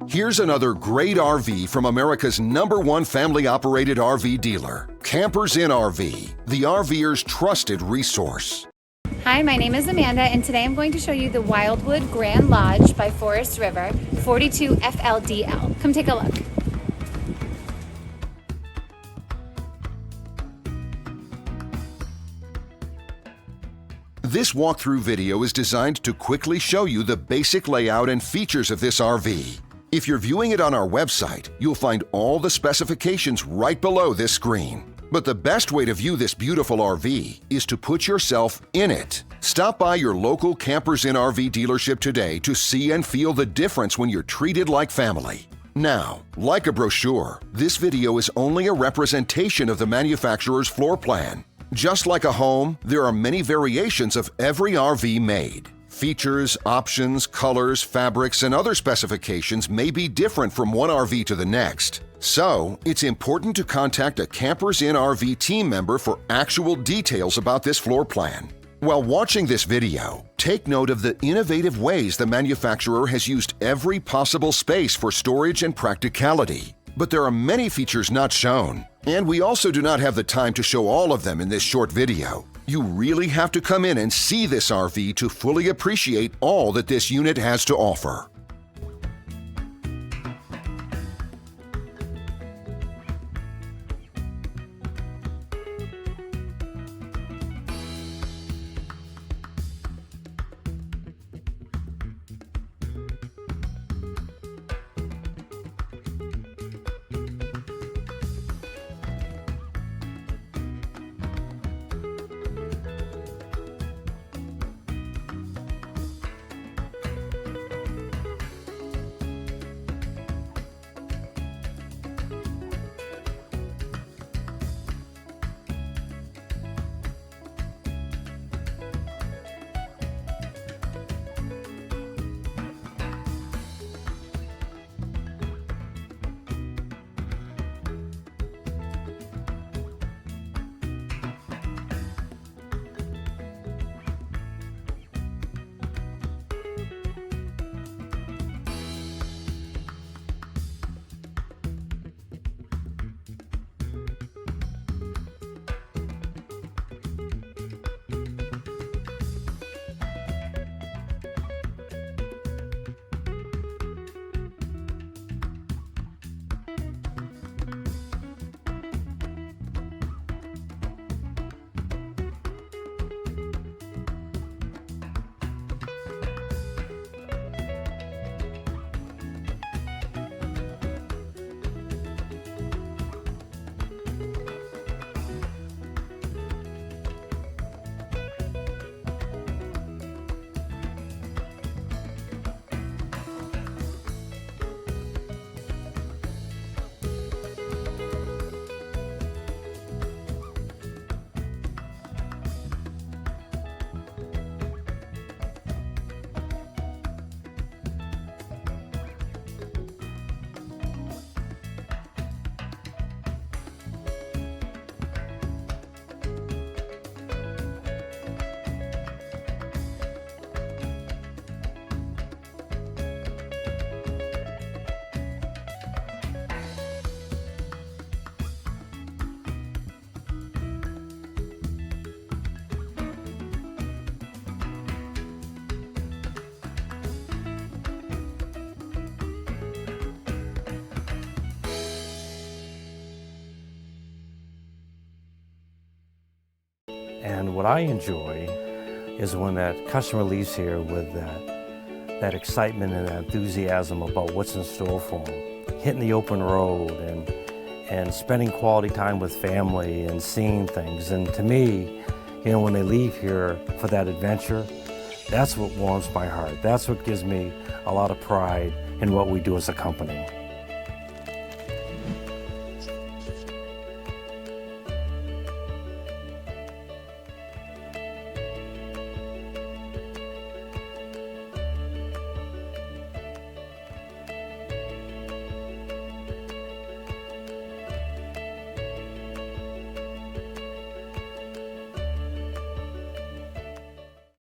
Here's another great RV from America's #1 family-operated RV dealer, Campers Inn RV, the RVer's trusted resource. Hi, my name is Amanda, and today I'm going to show you the Wildwood Grand Lodge by Forest River, 42 FLDL. Come take a look. This walkthrough video is designed to quickly show you the basic layout and features of this RV. If you're viewing it on our website, you'll find all the specifications right below this screen. But the best way to view this beautiful RV is to put yourself in it. Stop by your local Campers Inn RV dealership today to see and feel the difference when you're treated like family. Now, like a brochure, this video is only a representation of the manufacturer's floor plan. Just like a home, there are many variations of every RV made. Features, options, colors, fabrics, and other specifications may be different from one RV to the next. So, it's important to contact a Campers Inn RV team member for actual details about this floor plan. While watching this video, take note of the innovative ways the manufacturer has used every possible space for storage and practicality. But there are many features not shown, and we also do not have the time to show all of them in this short video. You really have to come in and see this RV to fully appreciate all that this unit has to offer. And what I enjoy is when that customer leaves here with that excitement and that enthusiasm about what's in store for them. Hitting the open road and spending quality time with family and seeing things. And to me, you know, when they leave here for that adventure, that's what warms my heart. That's what gives me a lot of pride in what we do as a company.